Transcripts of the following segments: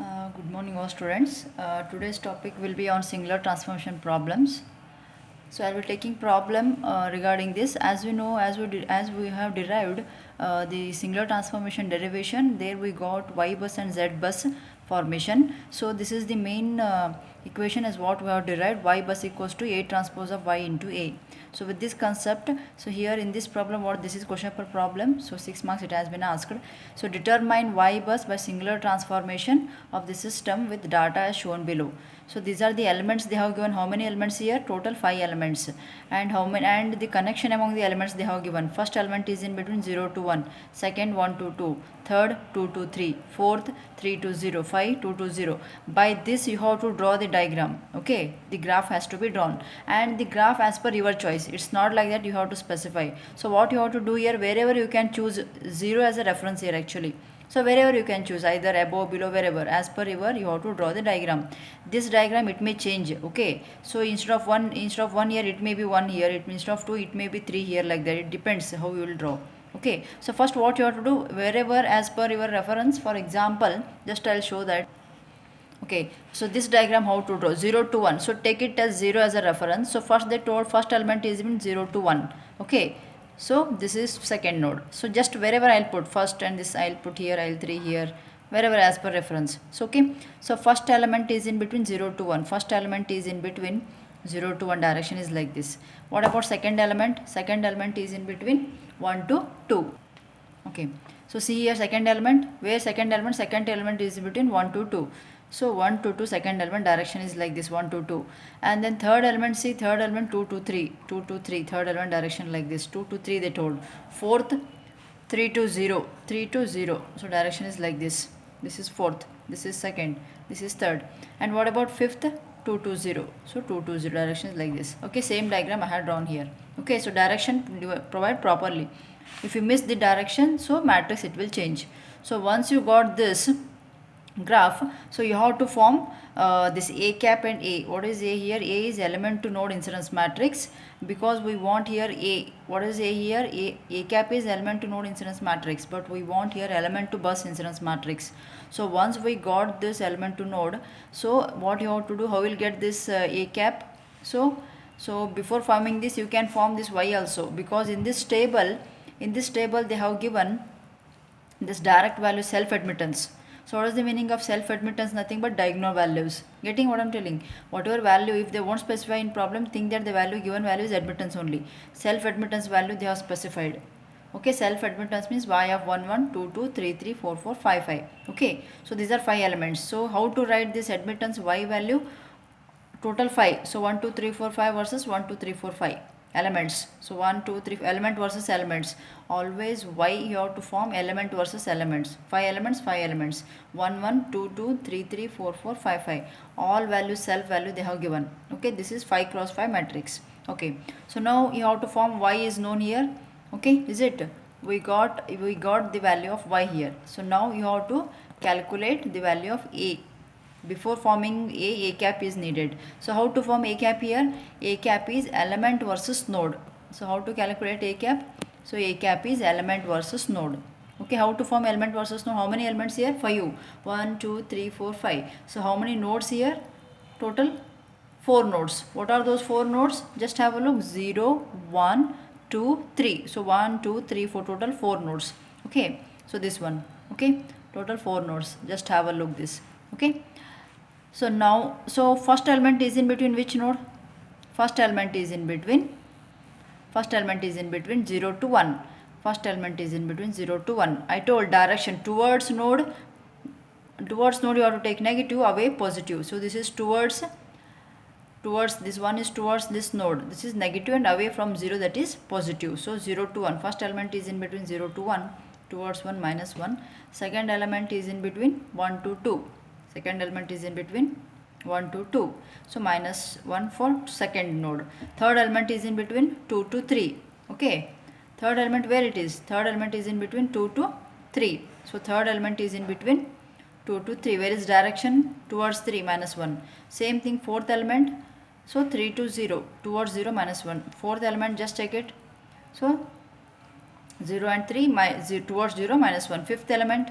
Good morning, all students. Today's topic will be on singular transformation problems. So I will taking problem regarding this. As we know, as we have derived the singular transformation derivation, there we got y bus and z bus formation. So this is the main equation is what we have derived. Y bus equals to A transpose of y into A. So with this concept, so here in this problem, what this is question paper problem. So 6 marks it has been asked. So determine y bus by singular transformation of the system with data as shown below. So these are the elements they have given. How many elements here? Total 5 elements. And how many, and the connection among the elements they have given. First element is in between 0 to 1, second 1 to 2, third 2 to 3, fourth 3 to 0, 5 2 to 0. By this you have to draw the diagram. Okay, the graph has to be drawn, and the graph as per your choice. It's not like that you have to specify. So what you have to do here, wherever you can choose 0 as a reference here actually. So wherever you can choose, either above, below, wherever, as per your, you have to draw the diagram. This diagram it may change. Okay, so instead of one here it may be 1 here, instead of 2 it may be 3 here, like that. It depends how you will draw. Okay, so first what you have to do, wherever as per your reference. For example, just I'll show that. Okay, so this diagram how to draw 0 to 1. So take it as 0 as a reference. So first they told first element is in 0 to 1. Okay, so this is second node. So just wherever I'll put first, and this I'll put here, I'll 3 here, wherever as per reference. So okay, so first element is in between 0 to 1. First element is in between 0 to 1, direction is like this. What about second element? Second element is in between 1 to 2. Okay, so see here second element, where second element is between 1 to 2. So 1 to 2, second element direction is like this, 1 to 2. And then third element, see third element 2 to 3, 2 to 3, third element direction like this, 2 to 3 they told. Fourth 3 to 0, 3 to 0. So direction is like this. This is fourth, this is second, this is third. And what about fifth? 2 to 0. So 2 to 0, direction is like this. Okay, same diagram I had drawn here. Okay, so direction provide properly. If you miss the direction, so matrix it will change. So once you got this graph, so you have to form this A cap and A. What is A here? A is element to node incidence matrix, because we want here A. What is A here? A cap is element to node incidence matrix, but we want here element to bus incidence matrix. So once we got this element to node, so what you have to do, how will get this A cap? So before forming this, you can form this Y also, because in this table they have given this direct value self admittance. So what is the meaning of self admittance? Nothing but diagonal values. Getting what I'm telling? Whatever value, if they won't specify in problem, think that the value given value is admittance only. Self admittance value they have specified. Okay, self admittance means y of 1 1 2 2 3 3 4 4 5 5. Okay, so these are 5 elements. So how to write this admittance y value? Total 5. So 1 2 3 4 5 versus 1 2 3 4 5 elements. So 1 2 3 element versus elements. Always y you have to form element versus elements. 5 elements, 5 elements. 1 1 2 2 3 3 4 4 5 5. All values, self value they have given. Okay, this is 5 cross 5 matrix. Okay, so now you have to form y is known here. Okay, is it? We got the value of y here. So now you have to calculate the value of a. Before forming A cap is needed. So how to form A cap here? A cap is element versus node. So how to calculate A cap? So A cap is element versus node. Okay, how to form element versus node? How many elements here? 5. 1 2 3 4 5. So how many nodes here? Total 4 nodes. What are those 4 nodes? Just have a look. 0 1 2 3. So 1 2 3 4, total 4 nodes. Okay, so this one. Okay, total 4 nodes. Just have a look this. Okay, so now, so first element is in between which node? First element is in between 0 to 1. First element is in between 0 to 1. I told direction towards node you have to take negative, away positive. So this is towards this one is towards this node. This is negative, and away from 0, that is positive. So 0 to 1. First element is in between 0 to 1, towards 1 minus 1. Second element is in between 1 to 2. Second element is in between 1 to 2. So minus 1 for second node. Third element is in between 2 to 3. Okay. Third element, where it is? Third element is in between 2 to 3. So third element is in between 2 to 3. Where is direction? Towards 3 minus 1. Same thing fourth element. So 3 to 0. Towards 0 minus 1. Fourth element, just check it. So 0 and 3 towards 0 minus 1. Fifth element.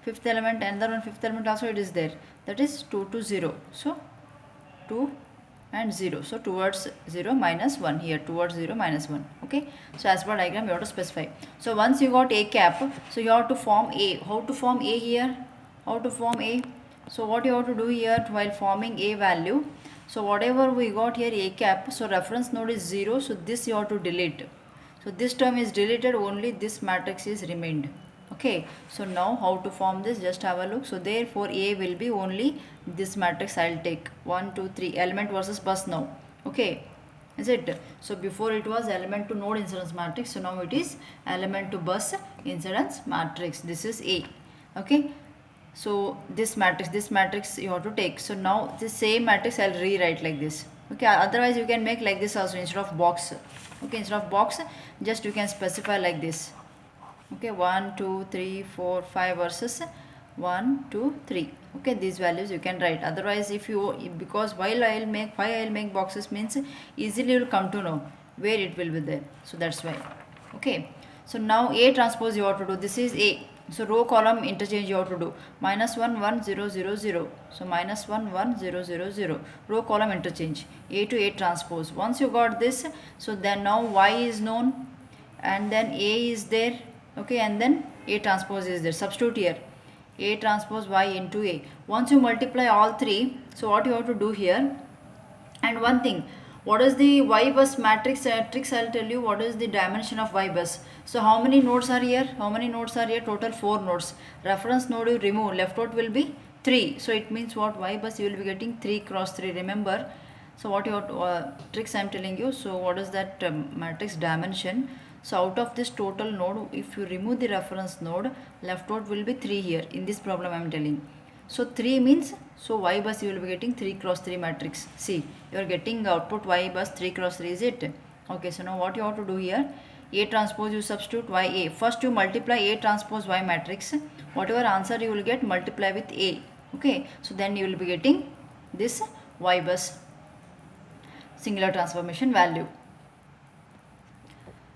fifth element, another one fifth element also it is there, that is 2 to 0. So 2 and 0, so towards 0 minus 1, here towards 0 minus 1. Okay, so as per diagram you have to specify. So once you got a cap, so you have to form a. How to form a here? How to form a? So what you have to do here while forming a value, so whatever we got here a cap, so reference node is 0, so this you have to delete. So this term is deleted, only this matrix is remained. Okay, so now how to form this, just have a look. So therefore a will be only this matrix. I'll take 1 2 3 element versus bus now. Okay, is it? So before it was element to node incidence matrix, so now it is element to bus incidence matrix. This is a. Okay, so this matrix you have to take. So now this same matrix I'll rewrite like this. Okay, otherwise you can make like this also instead of box. Okay, instead of box just you can specify like this. Okay, 1 2 3 4 5 versus 1 2 3. Okay, these values you can write. Otherwise if you, because why I'll make boxes means easily you will come to know where it will be there, so that's why. Okay, so now a transpose you have to do, this is a. So row column interchange you have to do, minus 1 1 0 0 0. So minus 1 1 0 0 0, row column interchange, a to a transpose. Once you got this, so then now y is known and then a is there. Okay, and then a transpose is there. Substitute here a transpose y into a. Once you multiply all three, so what you have to do here, and one thing, what is the y bus matrix tricks? I'll tell you what is the dimension of y bus. So how many nodes are here? How many nodes are here? Total 4 nodes. Reference node you remove, left out will be 3. So it means what, y bus you will be getting 3 cross 3. Remember, so what your tricks I'm telling you. So what is that matrix dimension? So out of this total node, if you remove the reference node, left out will be 3 here. In this problem I'm telling. So 3 means, so y bus you will be getting 3 cross 3 matrix. See, you are getting output y bus 3 cross 3, is it? Okay, so now what you have to do here, a transpose you substitute y a. First you multiply a transpose y matrix. Whatever answer you will get, multiply with a. Okay, so then you will be getting this y bus singular transformation value.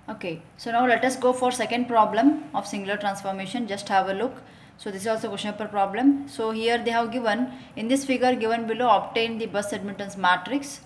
Okay, so now let us go for second problem of singular transformation. Just have a look. So this is also question paper problem. So here they have given, in this figure given below, obtain the bus admittance matrix,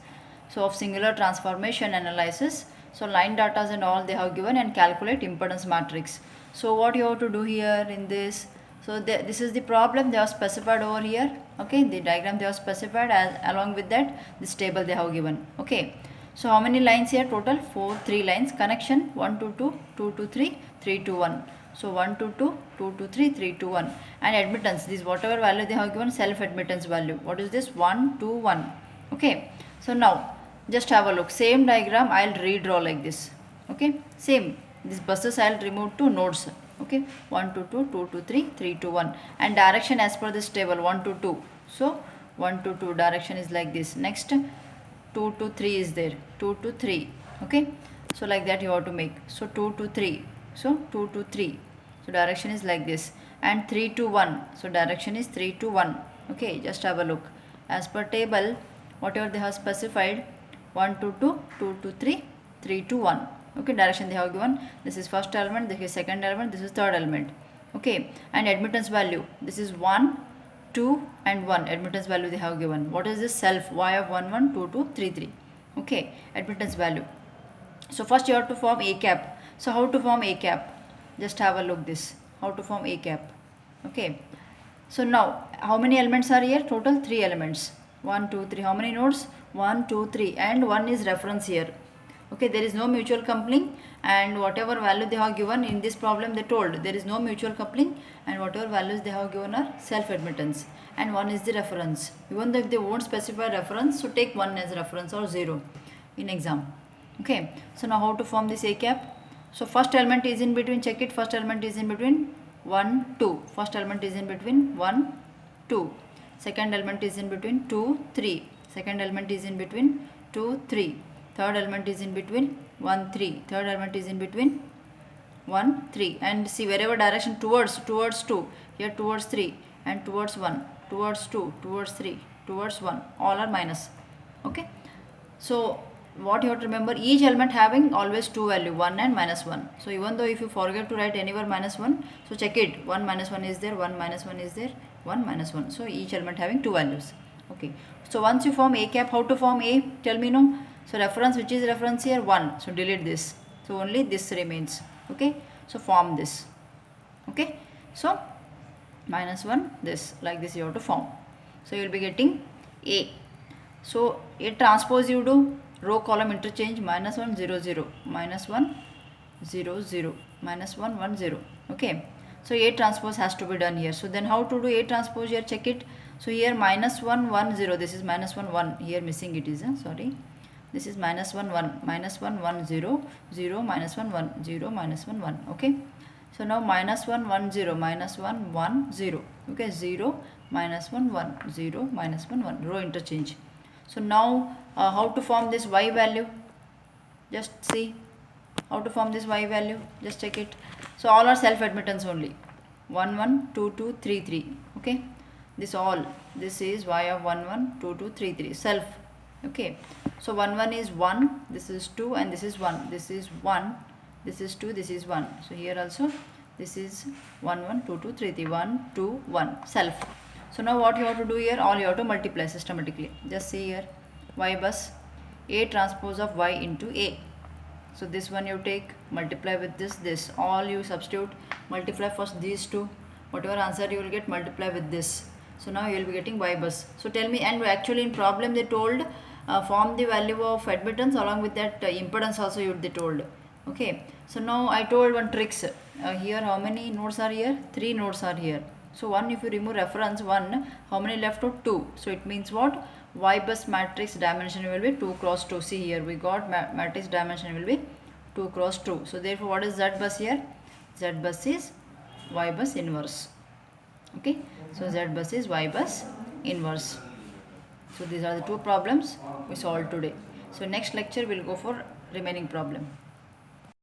so of singular transformation analysis. So line data and all they have given, and calculate impedance matrix. So what you have to do here in this, so this is the problem they have specified over here. Okay, the diagram they have specified, as along with that this table they have given. Okay, so how many lines here? Total 3 lines. Connection 1 to 2, 2 to 3, 3 to 1. So 1 to 2, 2 to 3, 3 to 1. And admittance, this whatever value they have given, self admittance value. What is this? 1 to 1. Okay, so now just have a look. Same diagram I'll redraw like this. Okay, same. These buses I'll remove to nodes. Okay, 1 to 2, 2 to 3, 3 to 1. And direction as per this table, 1 to 2. So 1 to 2 direction is like this. Next 2 to 3 is there, 2 to 3. Okay, so like that you have to make. So 2 to 3, so 2 to 3, so direction is like this. And 3 to 1, so direction is 3 to 1. Okay, just have a look. As per table, whatever they have specified, 1 to 2, 2 to 3, 3 to 1. Okay, direction they have given. This is first element, this is second element, this is third element. Okay, and admittance value, this is 1, 2 and 1. Admittance value they have given. What is this? Self y of 1 1, 2 2, 3 3. Okay, admittance value. So first you have to form a cap. So how to form a cap? Just have a look this. How to form a cap? Okay, so now how many elements are here? Total 3 elements. 1 2 3. How many nodes? 1 2 3, and 1 is reference here. Okay, there is no mutual coupling, and whatever value they have given in this problem, they told there is no mutual coupling, and whatever values they have given are self admittance, and 1 is the reference. Even though if they won't specify reference, so take 1 as reference or 0 in exam. Okay, so now how to form this a cap? So first element is in between, check it. First element is in between 1 2. First element is in between 1 2. Second element is in between 2 3. Second element is in between 2 3. Third element is in between 1 3. Third element is in between 1 3. And see, wherever direction towards 2, here towards 3, and towards 1, towards 2, towards 3, towards 1, all are minus. Okay, so what you have to remember, each element having always two value, 1 and -1. So even though if you forget to write anywhere -1, so check it, 1 -1 is there, 1 -1 is there, 1 -1. So each element having two values. Okay, so once you form a cap, how to form a, tell me. No, so reference, which is reference here, 1, so delete this, so only this remains. Okay, so form this. Okay, so -1, this, like this you have to form. So you will be getting a. So a transpose you do, row column interchange, -1 0 0, -1 0 0, -1 1 0. Okay, so a transpose has to be done here. So then how to do a transpose here, check it. So here -1 1 0, this is -1 1, here missing it is, sorry, this is -1 1, -1 1 0 0, -1 1 0, -1 1. Okay, so now -1 1 0, -1 1 0. Okay, 0 -1 1 0, -1 1, row interchange. So now how to form this y value, just see how to form this y value, just check it. So all are self admittance only, 1 1 2 2 3 3. Okay, this all, this is y of 1 1 2 2 3 3, self. Okay, so 1 1 is 1, this is 2, and this is 1, this is 1, this is 2, this is 1. So here also this is 1 1 2 2 3 3, 1 2 1, self. So now what you have to do here, all you have to multiply systematically. Just see here, y bus a transpose of y into a. So this one you take, multiply with this, all you substitute, multiply first these two, whatever answer you will get, multiply with this. So now you will be getting y bus. So tell me, and actually in problem they told form the value of admittance, along with that impedance also they told. Okay, so now I told one tricks. Here how many nodes are here? 3 nodes are here. So 1, if you remove reference 1, how many left out? 2. So it means what? Y bus matrix dimension will be 2 cross 2. See here, we got matrix dimension will be 2 cross 2. So therefore what is Z bus here? Z bus is Y bus inverse. Okay, so Z bus is Y bus inverse. So these are the two problems we solved today. So next lecture we'll go for remaining problem.